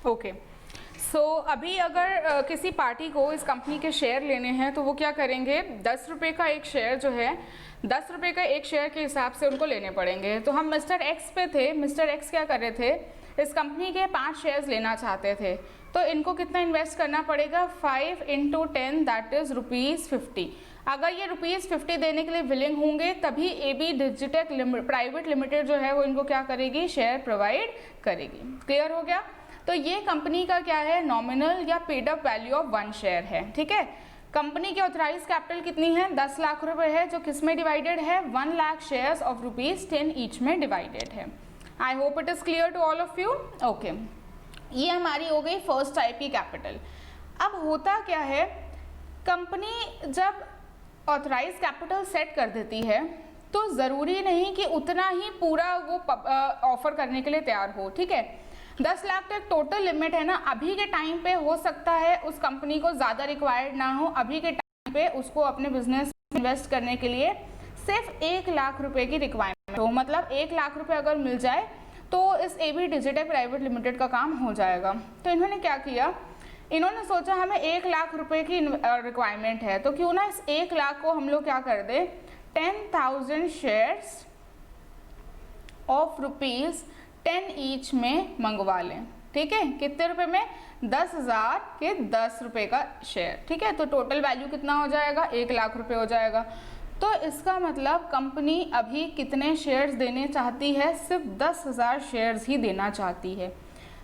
Okay, सो अभी अगर किसी पार्टी को इस कंपनी के शेयर लेने हैं तो वो क्या करेंगे, 10 रुपये का एक शेयर जो है, 10 रुपये का एक शेयर के हिसाब से उनको लेने पड़ेंगे। तो हम मिस्टर एक्स पे थे, मिस्टर एक्स क्या कर रहे थे, इस कंपनी के 5 शेयर्स लेना चाहते थे। तो इनको कितना इन्वेस्ट करना पड़ेगा, 5 × 10 दैट इज़ ₹50। अगर ये ₹50 देने के लिए विलिंग होंगे तभी AB डिजिटेक प्राइवेट लिमिटेड जो है वो इनको क्या करेगी, शेयर प्रोवाइड करेगी। क्लियर हो गया। तो ये कंपनी का क्या है, नॉमिनल या paid up value of 1 share है। ठीक है, कंपनी की ऑथराइज कैपिटल कितनी है, 10 लाख रुपए है, जो किस में डिवाइडेड है, 1 लाख शेयर्स ऑफ ₹10 ईच में डिवाइडेड है। I hope it is clear to all of you. Okay, ये हमारी हो गई फर्स्ट टाइप की कैपिटल। अब होता क्या है, कंपनी जब ऑथराइज कैपिटल सेट कर देती है तो ज़रूरी नहीं कि उतना ही पूरा वो ऑफर करने के लिए तैयार हो। ठीक है, 10 लाख तक टोटल लिमिट है ना। अभी के टाइम पे हो सकता है उस कंपनी को ज़्यादा रिक्वायर्ड ना हो, अभी के टाइम पे उसको अपने बिजनेस में इन्वेस्ट करने के लिए सिर्फ 1 लाख रुपए की रिक्वायरमेंट हो। मतलब 1 लाख रुपए अगर मिल जाए तो इस AB डिजिटेक प्राइवेट लिमिटेड का काम हो जाएगा। तो इन्होंने क्या किया, इन्होंने सोचा हमें 1 लाख रुपए की रिक्वायरमेंट है, तो क्यों ना इस 1 लाख को हम लोग क्या कर दें, 10,000 शेयर्स ऑफ ₹10 ईच में मंगवा लें। ठीक है, कितने रुपए में, 10,000 के 10 रुपए का शेयर। ठीक है, तो टोटल वैल्यू कितना हो जाएगा, 1 लाख रुपए हो जाएगा। तो इसका मतलब कंपनी अभी कितने शेयर्स देने चाहती है, सिर्फ 10,000 शेयर्स ही देना चाहती है।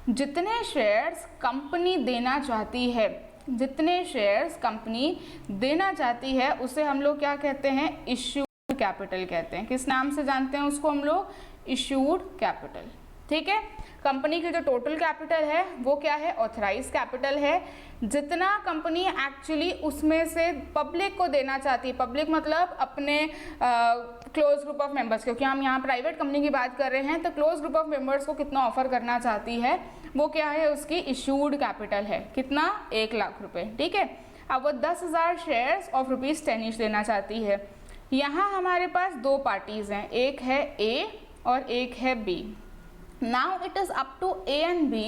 जितने शेयर्स कंपनी देना चाहती है, जितने शेयर्स कंपनी देना चाहती है उसे हम लोग क्या कहते हैं, इश्यूड कैपिटल कहते हैं। किस नाम से जानते हैं उसको हम लोग, इश्यूड कैपिटल। ठीक है, कंपनी की जो टोटल कैपिटल है वो क्या है, ऑथराइज कैपिटल है। जितना कंपनी एक्चुअली उसमें से पब्लिक को देना चाहती है, पब्लिक मतलब अपने क्लोज ग्रुप ऑफ मेंबर्स, क्योंकि हम यहाँ प्राइवेट कंपनी की बात कर रहे हैं, तो क्लोज ग्रुप ऑफ मेंबर्स को कितना ऑफर करना चाहती है वो क्या है, उसकी इशूड कैपिटल है। कितना, 1 लाख रुपए। ठीक है, अब वो 10,000 शेयर्स ऑफ ₹10 ईच देना चाहती है। यहाँ हमारे पास 2 पार्टीज हैं, एक है A और एक है B। Now it is up to A and B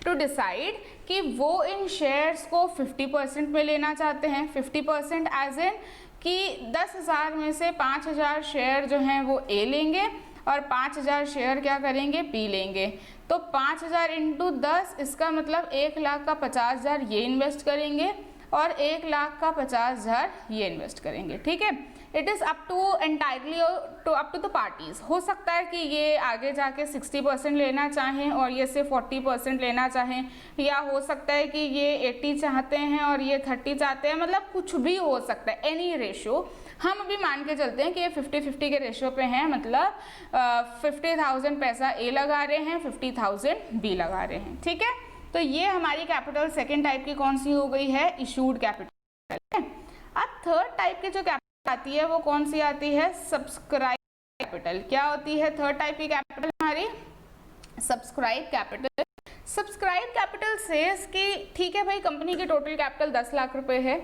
to decide कि वो इन शेयर्स को 50% में लेना चाहते हैं। 50% एज इन कि 10,000 में से 5,000 शेयर जो हैं वो A लेंगे और 5,000 शेयर क्या करेंगे, B लेंगे। तो 5,000 × 10, इसका मतलब 1 लाख का 50,000 ये इन्वेस्ट करेंगे और 1 लाख का 50,000 ये इन्वेस्ट करेंगे। ठीक है, it is up to entirely up to the parties. हो सकता है कि ये आगे जाके 60% लेना चाहें और ये सिर्फ 40% लेना चाहें, या हो सकता है कि ये 80 चाहते हैं और ये 30 चाहते हैं, मतलब कुछ भी हो सकता है, एनी रेशो। हम अभी मान के चलते हैं कि ये 50-50 के रेशो पे हैं, मतलब 50,000 पैसा A लगा रहे हैं, 50,000 B लगा रहे हैं। ठीक है, तो ये हमारी कैपिटल सेकेंड टाइप की कौन सी हो गई है, इशूड कैपिटल। अब थर्ड टाइप की जो कैपिटल आती है वो कौन सी आती है, सब्सक्राइब कैपिटल। क्या होती है थर्ड टाइप की कैपिटल हमारी, subscribe capital. Subscribe capital says कि ठीक है भाई, कंपनी की टोटल कैपिटल 10 लाख रुपए है,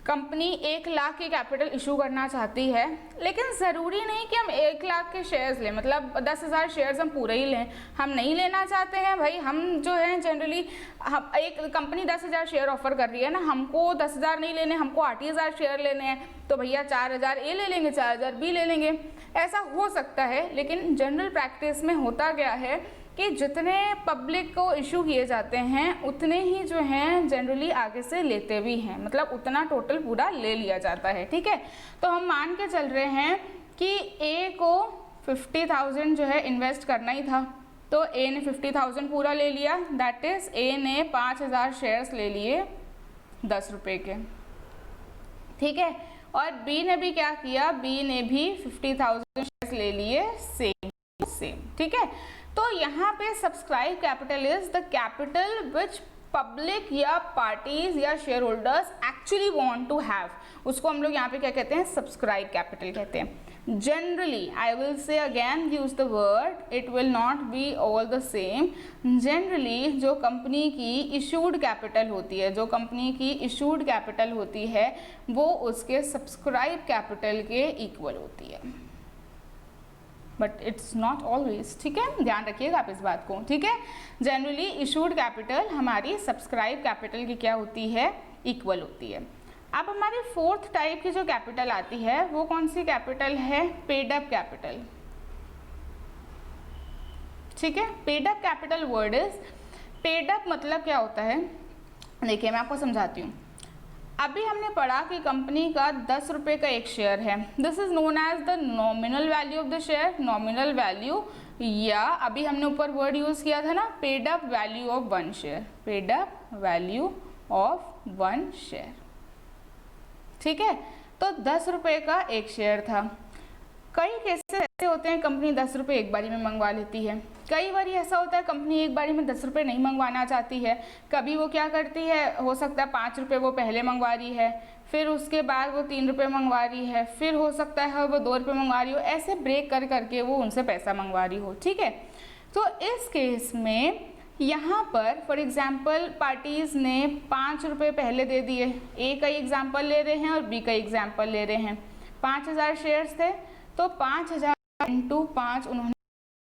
कंपनी 1 लाख की कैपिटल इशू करना चाहती है, लेकिन ज़रूरी नहीं कि हम 1 लाख के शेयर्स लें, मतलब 10,000 शेयर्स हम पूरे ही लें। हम नहीं लेना चाहते हैं भाई, हम जो है जनरली हम एक कंपनी 10,000 शेयर ऑफर कर रही है ना, हमको 10,000 नहीं लेने, हमको 8,000 शेयर लेने हैं, तो भैया 4,000 A ले लेंगे, 4,000 B ले लेंगे। ऐसा हो सकता है, लेकिन जनरल प्रैक्टिस में होता क्या है कि जितने पब्लिक को इशू किए जाते हैं उतने ही जो हैं जनरली आगे से लेते भी हैं, मतलब उतना टोटल पूरा ले लिया जाता है। ठीक है, तो हम मान के चल रहे हैं कि A को 50,000 जो है इन्वेस्ट करना ही था, तो A ने 50,000 पूरा ले लिया, दैट इज़ A ने 5,000 शेयर्स ले लिए 10 रुपये के। ठीक है, और B ने भी क्या किया, B ने भी 50,000 शेयर्स ले लिए सेम। ठीक है, तो यहाँ पे subscribe capital is the capital which public या पार्टीज या share holders actually want to have, उसको हम लोग यहाँ पे क्या कहते हैं, सब्सक्राइब कैपिटल कहते हैं। Generally I will say again use the word, it will not be all the same. Generally जो कंपनी की इशूड कैपिटल होती है, जो कंपनी की इशूड कैपिटल होती है वो उसके सब्सक्राइब कैपिटल के इक्वल होती है। बट इट्स नॉट ऑलवेज, ठीक है, ध्यान रखिएगा आप इस बात को, ठीक है। जनरली इशूड कैपिटल हमारी सब्सक्राइब कैपिटल की क्या होती है, इक्वल होती है। अब हमारी फोर्थ टाइप की जो कैपिटल आती है वो कौन सी कैपिटल है, पेड अप कैपिटल, ठीक है। Paid up capital word is, paid up मतलब क्या होता है, देखिए मैं आपको समझाती हूँ। अभी हमने पढ़ा कि कंपनी का 10 रुपये का एक शेयर है, this is known as the nominal value of the share, nominal value, या अभी हमने ऊपर वर्ड यूज किया था ना, paid up value of one share, paid up value of one share, ठीक है। तो 10 रुपये का एक शेयर था। कई केसेस ऐसे होते हैं कंपनी 10 रुपये एक बारी में मंगवा लेती है, कई बार ऐसा होता है कंपनी एक बारी में 10 रुपये नहीं मंगवाना चाहती है, कभी वो क्या करती है, हो सकता है 5 रुपये वो पहले मंगवा रही है, फिर उसके बाद वो 3 रुपये मंगवा रही है, फिर हो सकता है वो 2 रुपये मंगवा रही हो, ऐसे ब्रेक कर करके वो उनसे पैसा मंगवा रही हो, ठीक है। तो इस केस में यहाँ पर फॉर एग्जाम्पल पार्टीज ने 5 रुपये पहले दे दिए, ए का एग्जाम्पल ले रहे हैं और बी का एग्जाम्पल ले रहे हैं, 5000 शेयर्स थे, तो 5000 इंटू 5 उन्होंने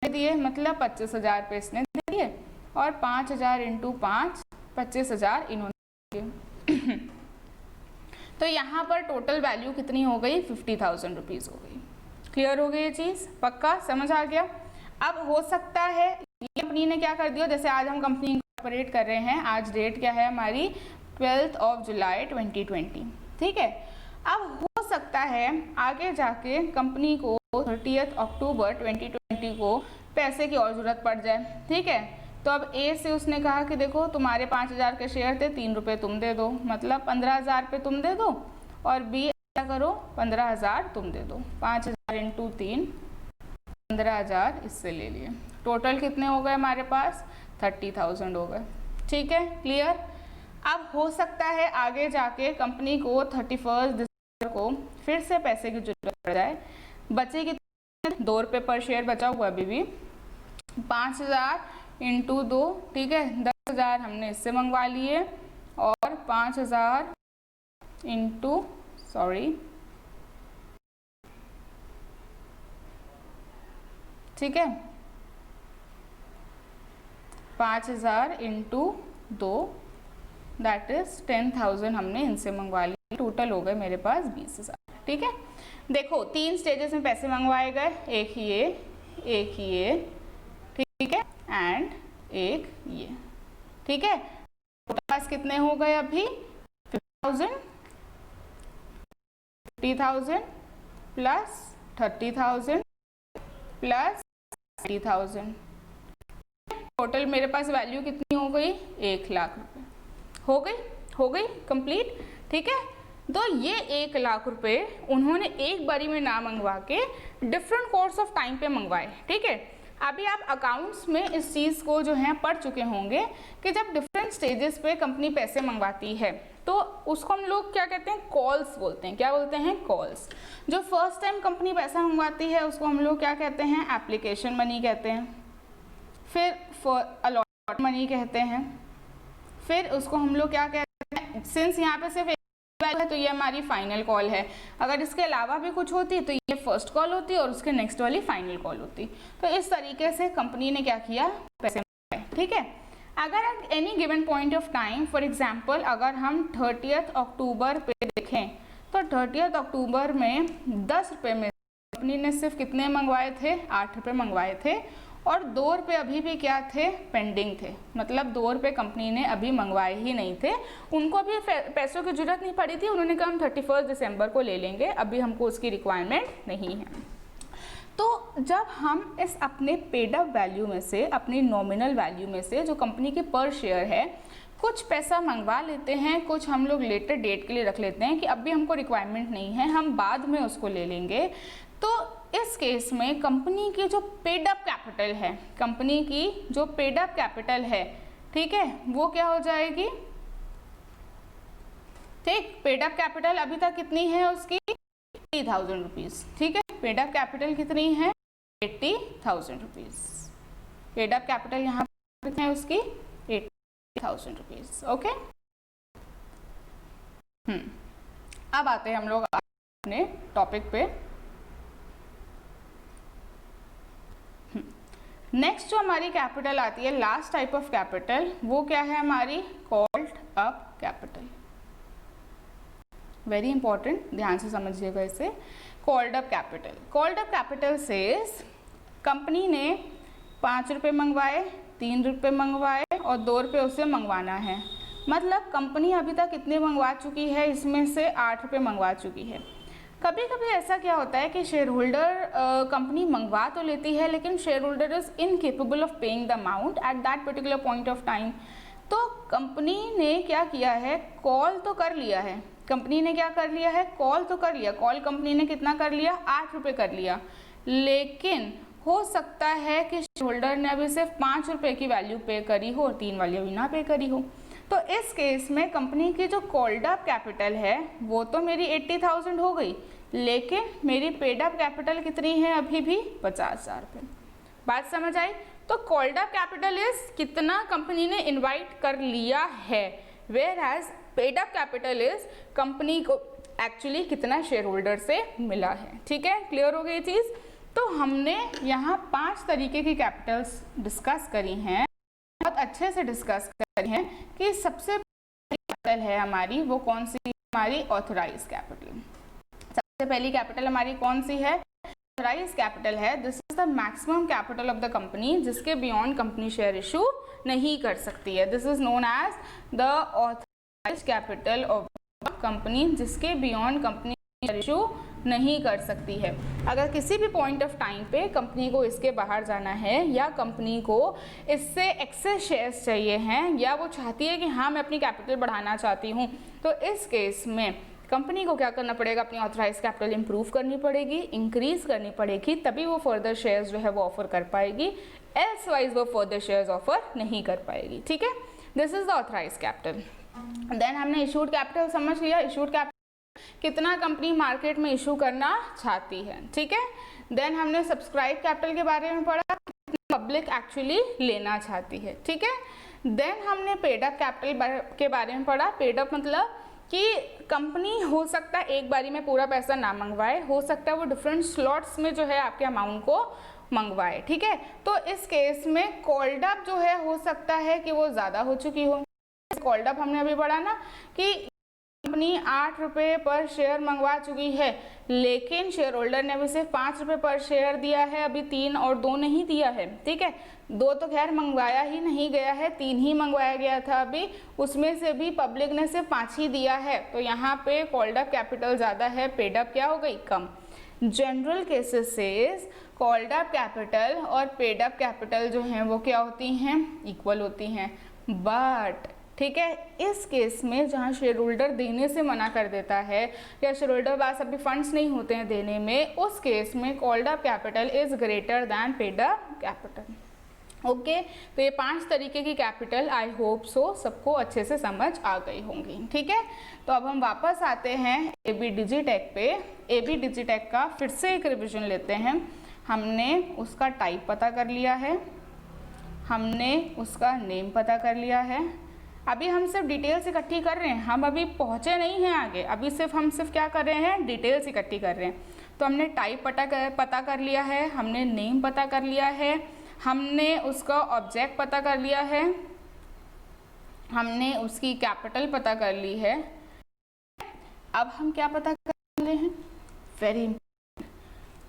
दिए, मतलब 25,000 रुपये इसने दे दिए, और 5000 इंटू 5 25,000 इन्होंने दिए। तो यहाँ पर टोटल वैल्यू कितनी हो गई, 50,000 रुपीज़ हो गई। क्लियर हो गई ये चीज़, पक्का समझ आ गया। अब हो सकता है ये कंपनी ने क्या कर दिया, जैसे आज हम कंपनी ऑपरेट कर रहे हैं, आज डेट क्या है हमारी 12 जुलाई 2020, ठीक है। अब हो सकता है आगे जाके कंपनी को 30 अक्टूबर 2020 को पैसे की और ज़रूरत पड़ जाए, ठीक है। तो अब ए से उसने कहा कि देखो तुम्हारे 5000 के शेयर थे, 3 रुपये तुम दे दो, मतलब 15,000 रुपये तुम दे दो, और बी क्या करो 15,000 तुम दे दो, 5000 इंटू 3 15,000 इससे ले लिए, टोटल कितने हो गए हमारे पास 30,000 हो गए, ठीक है, क्लियर। अब हो सकता है आगे जाके कंपनी को 31 दिसंबर को फिर से पैसे की जरूरत पड़ जाए, बचेगी 2 रुपये पर शेयर बचा हुआ अभी भी, 5000 इंटू 2, ठीक है, 10,000 हमने इससे मंगवा लिए, और 5000 इंटू ठीक है, 5000 इंटू 2 दैट इज 10,000 हमने इनसे मंगवा लिए, टोटल हो गए मेरे पास 20,000, ठीक है। देखो 3 स्टेजेस में पैसे मंगवाए गए, एक ये, ठीक है, एंड एक ये, ठीक है। टोटल पास कितने हो गए अभी 50,000 प्लस 30,000 प्लस 30,000, टोटल मेरे पास वैल्यू कितनी हो गई 1 लाख रुपए, हो गई कंप्लीट, ठीक है। तो ये 1 लाख रुपए उन्होंने एक बारी में ना मंगवा के डिफरेंट कोर्स ऑफ टाइम पे मंगवाए, ठीक है। अभी आप अकाउंट्स में इस चीज़ को जो है पढ़ चुके होंगे कि जब डिफरेंट स्टेजेस पे कंपनी पैसे मंगवाती है तो उसको हम लोग क्या कहते हैं, कॉल्स बोलते हैं, क्या बोलते हैं, कॉल्स। जो फर्स्ट टाइम कंपनी पैसा मंगवाती है उसको हम लोग क्या कहते हैं, एप्लीकेशन मनी कहते हैं, फिर अलॉट मनी कहते हैं, फिर उसको हम लोग क्या कहते हैं, सिंस यहाँ पे सिर्फ है तो ये हमारी फाइनल कॉल है, अगर इसके अलावा भी कुछ होती तो ये फर्स्ट कॉल होती और उसके नेक्स्ट वाली फाइनल कॉल होती। तो इस तरीके से कंपनी ने क्या किया, पैसे मंगाए, ठीक है। अगर at any given point of time, for example अगर हम 30 अक्टूबर पे देखें तो 30 अक्टूबर में 10 रुपये में कंपनी ने सिर्फ कितने मंगवाए थे, 8 रुपये मंगवाए थे, और 2 रुपये अभी भी क्या थे, पेंडिंग थे, मतलब 2 रुपये कंपनी ने अभी मंगवाए ही नहीं थे, उनको अभी पैसों की जरूरत नहीं पड़ी थी, उन्होंने कहा हम 31 दिसंबर को ले लेंगे, अभी हमको उसकी रिक्वायरमेंट नहीं है। तो जब हम इस अपने पेड अप वैल्यू में से, अपनी नॉमिनल वैल्यू में से जो कंपनी की पर शेयर है, कुछ पैसा मंगवा लेते हैं, कुछ हम लोग लेटर डेट के लिए रख लेते हैं कि अभी हमको रिक्वायरमेंट नहीं है, हम बाद में उसको ले लेंगे, तो इस केस में कंपनी की जो पेड अप कैपिटल है, कंपनी की जो पेड अप कैपिटल है, ठीक है, वो क्या हो जाएगी, ठीक, पेड अप कैपिटल अभी तक कितनी है उसकी 80,000 रुपीज़, ठीक है, पेड अप कैपिटल कितनी है 80,000 रुपीज़, पेड अप कैपिटल यहाँ पर है उसकी 80,000 रुपीज़, ओके। अब आते हैं हम लोग अपने टॉपिक पे। नेक्स्ट जो हमारी कैपिटल आती है, लास्ट टाइप ऑफ कैपिटल, वो क्या है हमारी, called up capital. Very important, ध्यान से समझिएगा इसे। Called up capital, called up capital says company ने 5 रुपये मंगवाए, 3 रुपये मंगवाए और 2 रुपये उससे मंगवाना है। मतलब कंपनी अभी तक कितने मंगवा चुकी है, इसमें से 8 रुपये मंगवा चुकी है। कभी कभी ऐसा क्या होता है कि शेयर होल्डर कंपनी मंगवा तो लेती है, लेकिन share holder is incapable of paying the amount at that particular point of time. तो कंपनी ने क्या किया है, कॉल तो कर लिया है, कंपनी ने क्या कर लिया है, कॉल तो कर लिया। कॉल कंपनी ने कितना कर लिया, 8 रुपये कर लिया, लेकिन हो सकता है कि शेयर होल्डर ने अभी सिर्फ 5 रुपये की वैल्यू पे करी हो और 3 वाली अभी ना पे करी हो। तो इस केस में कंपनी की जो कॉल्ड अप कैपिटल है वो तो मेरी 80,000 हो गई, लेकिन मेरी पेड अप कैपिटल कितनी है, अभी भी 50,000 रुपये। बात समझ आई? तो कॉल्ड अप कैपिटल इज कितना कंपनी ने इनवाइट कर लिया है, whereas paid up capital is company को एक्चुअली कितना शेयर होल्डर से मिला है। ठीक है, क्लियर हो गई चीज़? तो हमने यहाँ 5 तरीके की कैपिटल्स डिस्कस करी हैं, बहुत अच्छे से डिस्कस करी हैं कि सबसे पहली कैपिटल है हमारी वो कौन सी, हमारी ऑथराइज कैपिटल। सबसे पहली कैपिटल हमारी कौन सी है, ऑथराइज कैपिटल है। This is the maximum capital of the company, जिसके बियॉन्ड कंपनी शेयर इशू नहीं कर सकती है। This is known as the authorise capital of the company, जिसके बियॉन्ड कंपनी शेयर इशू नहीं कर सकती है। अगर किसी भी पॉइंट ऑफ टाइम पे कंपनी को इसके बाहर जाना है या कंपनी को इससे एक्सेस शेयर्स चाहिए हैं या वो चाहती है कि हाँ मैं अपनी कैपिटल बढ़ाना चाहती हूँ, तो इस केस में कंपनी को क्या करना पड़ेगा, अपनी ऑथराइज कैपिटल इंप्रूव करनी पड़ेगी, इंक्रीज करनी पड़ेगी, तभी वो फर्दर शेयर्स जो है वो ऑफर कर पाएगी, एल्स वाइज वो फर्दर शेयर्स ऑफर नहीं कर पाएगी। ठीक है, this is the authorise capital. Then हमने इशूड कैपिटल समझ लिया, इशूड कैपिटल कितना कंपनी मार्केट में इशू करना चाहती है। ठीक है, देन हमने सब्सक्राइब कैपिटल के बारे में पढ़ा, पब्लिक एक्चुअली लेना चाहती है। ठीक है, देन हमने पेड अप कैपिटल के बारे में पढ़ा। पेड अप मतलब कि कंपनी हो सकता है एक बारी में पूरा पैसा ना मंगवाए, हो सकता है वो डिफरेंट स्लॉट्स में जो है आपके अमाउंट को मंगवाए। ठीक है, तो इस केस में कॉल्ड अप जो है हो सकता है कि वो ज़्यादा हो चुकी हो। कॉल्ड अप हमने अभी पढ़ा ना कि कंपनी 8 रुपये पर शेयर मंगवा चुकी है, लेकिन शेयर होल्डर ने अभी सिर्फ 5 रुपये पर शेयर दिया है, अभी 3 और 2 नहीं दिया है। ठीक है, 2 तो खैर मंगवाया ही नहीं गया है, 3 ही मंगवाया गया था अभी, उसमें से भी पब्लिक ने सिर्फ 5 ही दिया है। तो यहाँ पे कॉल्ड अप कैपिटल ज़्यादा है, पेड अप क्या हो गई, कम। जनरल केसेस से कॉल्ड अप कैपिटल और पेड अप कैपिटल जो हैं वो क्या होती हैं, इक्वल होती हैं। बट ठीक है, इस केस में जहाँ शेयर होल्डर देने से मना कर देता है या शेयर होल्डर पास अभी फंड्स नहीं होते हैं देने में, उस केस में called up capital is greater than paid up capital. Okay, तो ये 5 तरीके की कैपिटल आई होप सो सबको अच्छे से समझ आ गई होंगी। ठीक है, तो अब हम वापस आते हैं AB डिजिटेक पे। AB डिजिटेक का फिर से एक रिविजन लेते हैं। हमने उसका टाइप पता कर लिया है, हमने उसका नेम पता कर लिया है। अभी हम सिर्फ डिटेल्स इकट्ठी कर रहे हैं, हम अभी पहुँचे नहीं हैं आगे, अभी हम सिर्फ क्या कर रहे हैं, डिटेल्स इकट्ठी कर रहे हैं। तो हमने टाइप पता कर लिया है, हमने नेम पता कर लिया है, हमने उसका ऑब्जेक्ट पता कर लिया है, हमने उसकी कैपिटल पता कर ली है। अब हम क्या पता कर रहे हैं, very important,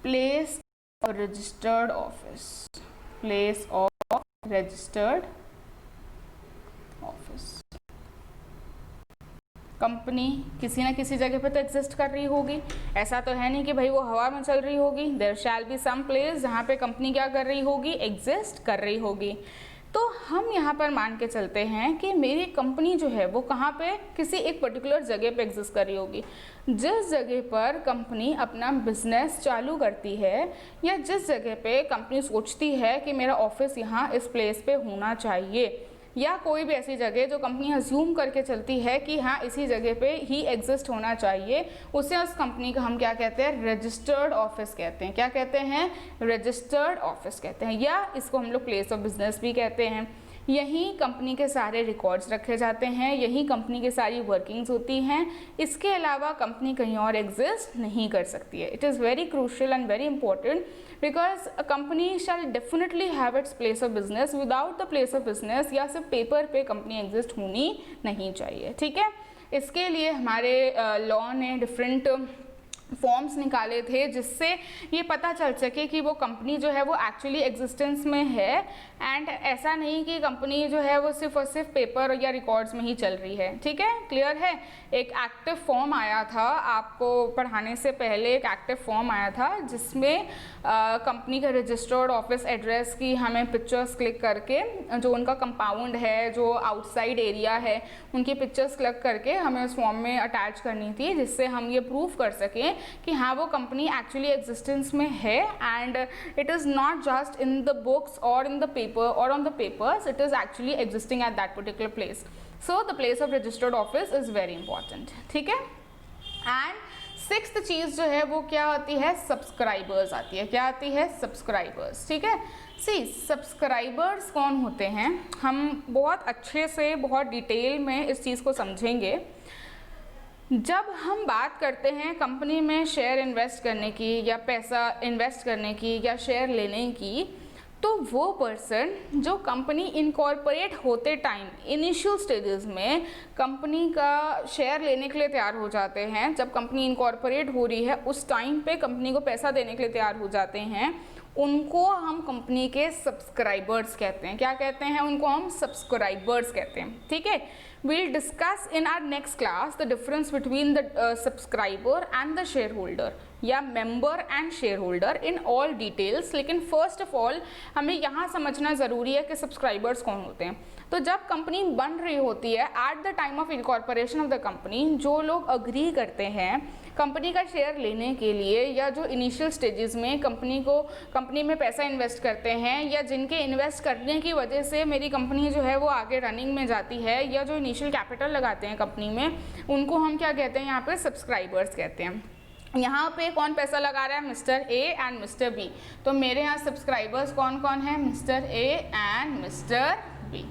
place of registered office, place of registered office. Company किसी ना किसी जगह पे तो एग्जिस्ट कर रही होगी, ऐसा तो है नहीं कि भाई वो हवा में चल रही होगी। There shall be some place जहाँ पे कंपनी क्या कर रही होगी, एग्जिस्ट कर रही होगी। तो हम यहाँ पर मान के चलते हैं कि मेरी कंपनी जो है वो कहाँ पे, किसी एक पर्टिकुलर जगह पे एग्जिस्ट कर रही होगी। जिस जगह पर कंपनी अपना बिजनेस चालू करती है या जिस जगह पे कंपनी सोचती है कि मेरा ऑफिस यहाँ इस प्लेस पे होना चाहिए, या कोई भी ऐसी जगह जो कंपनी अज्यूम करके चलती है कि हाँ इसी जगह पे ही एग्जिस्ट होना चाहिए, उसे उस कंपनी का हम क्या कहते हैं, रजिस्टर्ड ऑफिस कहते हैं। क्या कहते हैं, रजिस्टर्ड ऑफिस कहते हैं, या इसको हम लोग प्लेस ऑफ बिजनेस भी कहते हैं। यहीं कंपनी के सारे रिकॉर्ड्स रखे जाते हैं, यहीं कंपनी की सारी वर्किंग्स होती हैं। इसके अलावा कंपनी कहीं और एग्जिस्ट नहीं कर सकती है। It is very crucial and very important because a company shall definitely have its place of business. Without the place of business या सिर्फ पेपर पे कंपनी एग्जिस्ट होनी नहीं चाहिए, ठीक है। इसके लिए हमारे लॉ ने डिफरेंट फॉर्म्स निकाले थे जिससे ये पता चल सके कि वो कंपनी जो है वो एक्चुअली एग्जिस्टेंस में है एंड ऐसा नहीं कि कंपनी जो है वो सिर्फ और सिर्फ पेपर या रिकॉर्ड्स में ही चल रही है, ठीक है। क्लियर है। एक एक्टिव फॉर्म आया था, आपको पढ़ाने से पहले एक एक्टिव फॉर्म आया था जिसमें कंपनी का रजिस्टर्ड ऑफिस एड्रेस की हमें पिक्चर्स क्लिक करके, जो उनका कंपाउंड है, जो आउटसाइड एरिया है, उनकी पिक्चर्स क्लिक करके हमें उस फॉर्म में अटैच करनी थी जिससे हम ये प्रूव कर सकें कि हाँ वो कंपनी एक्चुअली एग्जिस्टेंस में है and it is not just in the books और इन द पेपर और on the papers, it is actually existing at that particular place. So the place of registered office is very important, ठीक है। And sixth चीज़ जो है वो क्या आती है, सब्सक्राइबर्स आती है। क्या आती है, सब्सक्राइबर्स, ठीक है। सी सब्सक्राइबर्स कौन होते हैं, हम बहुत अच्छे से बहुत डिटेल में इस चीज़ को समझेंगे। जब हम बात करते हैं कंपनी में शेयर इन्वेस्ट करने की या पैसा इन्वेस्ट करने की या शेयर लेने की, तो वो पर्सन जो कंपनी इनकॉर्पोरेट होते टाइम इनिशियल स्टेजेस में कंपनी का शेयर लेने के लिए तैयार हो जाते हैं, जब कंपनी इनकॉर्पोरेट हो रही है उस टाइम पे कंपनी को पैसा देने के लिए तैयार हो जाते हैं, उनको हम कंपनी के सब्सक्राइबर्स कहते हैं। क्या कहते हैं, उनको हम सब्सक्राइबर्स कहते हैं, ठीक है। We'll discuss in our next class the difference between the subscriber and the shareholder या member and shareholder in all details। लेकिन first of all हमें यहाँ समझना ज़रूरी है कि subscribers कौन होते हैं। तो जब कंपनी बन रही होती है at the time of incorporation of the company, जो लोग अग्री करते हैं कंपनी का शेयर लेने के लिए या जो इनिशियल स्टेजेस में कंपनी में पैसा इन्वेस्ट करते हैं या जिनके इन्वेस्ट करने की वजह से मेरी कंपनी जो है वो आगे रनिंग में जाती है या जो इनिशियल कैपिटल लगाते हैं कंपनी में, उनको हम क्या कहते हैं, यहाँ पे सब्सक्राइबर्स कहते हैं। यहाँ पे कौन पैसा लगा रहा है, mister A and mister B. तो मेरे यहाँ सब्सक्राइबर्स कौन कौन है, mister A and mister B.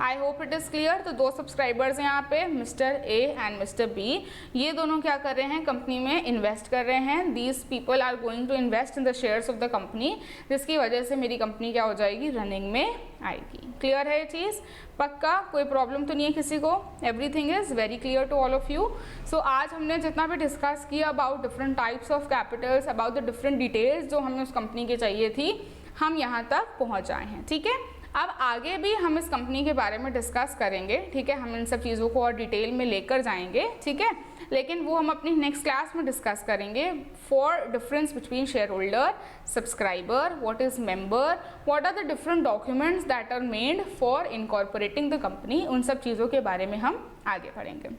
I hope it is clear. तो दो सब्सक्राइबर्स हैं यहाँ पे, mister A and mister B. ये दोनों क्या कर रहे हैं, कंपनी में इन्वेस्ट कर रहे हैं। These people are going to invest in the shares of the company, जिसकी वजह से मेरी कंपनी क्या हो जाएगी, रनिंग में आएगी। क्लियर है ये चीज़, पक्का, कोई प्रॉब्लम तो नहीं है किसी को, everything is very clear to all of you. So आज हमने जितना भी डिस्कस किया about different types of capitals, about the different details जो हमें उस कंपनी की चाहिए थी, हम यहाँ तक पहुँच आए हैं, ठीक है। अब आगे भी हम इस कंपनी के बारे में डिस्कस करेंगे, ठीक है। हम इन सब चीज़ों को और डिटेल में लेकर जाएंगे, ठीक है, लेकिन वो हम अपनी नेक्स्ट क्लास में डिस्कस करेंगे। For difference between share holder, subscriber, what is member, what are the different documents that are made for incorporating the company, उन सब चीज़ों के बारे में हम आगे पढ़ेंगे।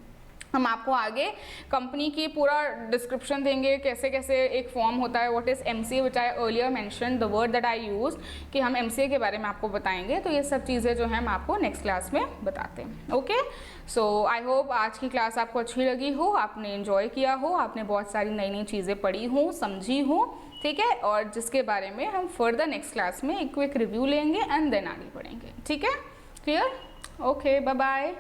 हम आपको आगे कंपनी की पूरा डिस्क्रिप्शन देंगे, कैसे कैसे एक फॉर्म होता है, what is MCA, which I earlier mention the word that I use, कि हम एमसीए के बारे में आपको बताएंगे। तो ये सब चीज़ें जो हैं हम आपको नेक्स्ट क्लास में बताते हैं, ओके। सो आई होप आज की क्लास आपको अच्छी लगी हो, आपने एंजॉय किया हो, आपने बहुत सारी नई नई चीज़ें पढ़ी हो, समझी हो, ठीक है, और जिसके बारे में हम फर्दर नेक्स्ट क्लास में एक क्विक रिव्यू लेंगे एंड देन आगे बढ़ेंगे, ठीक है। Clear, okay, bye bye.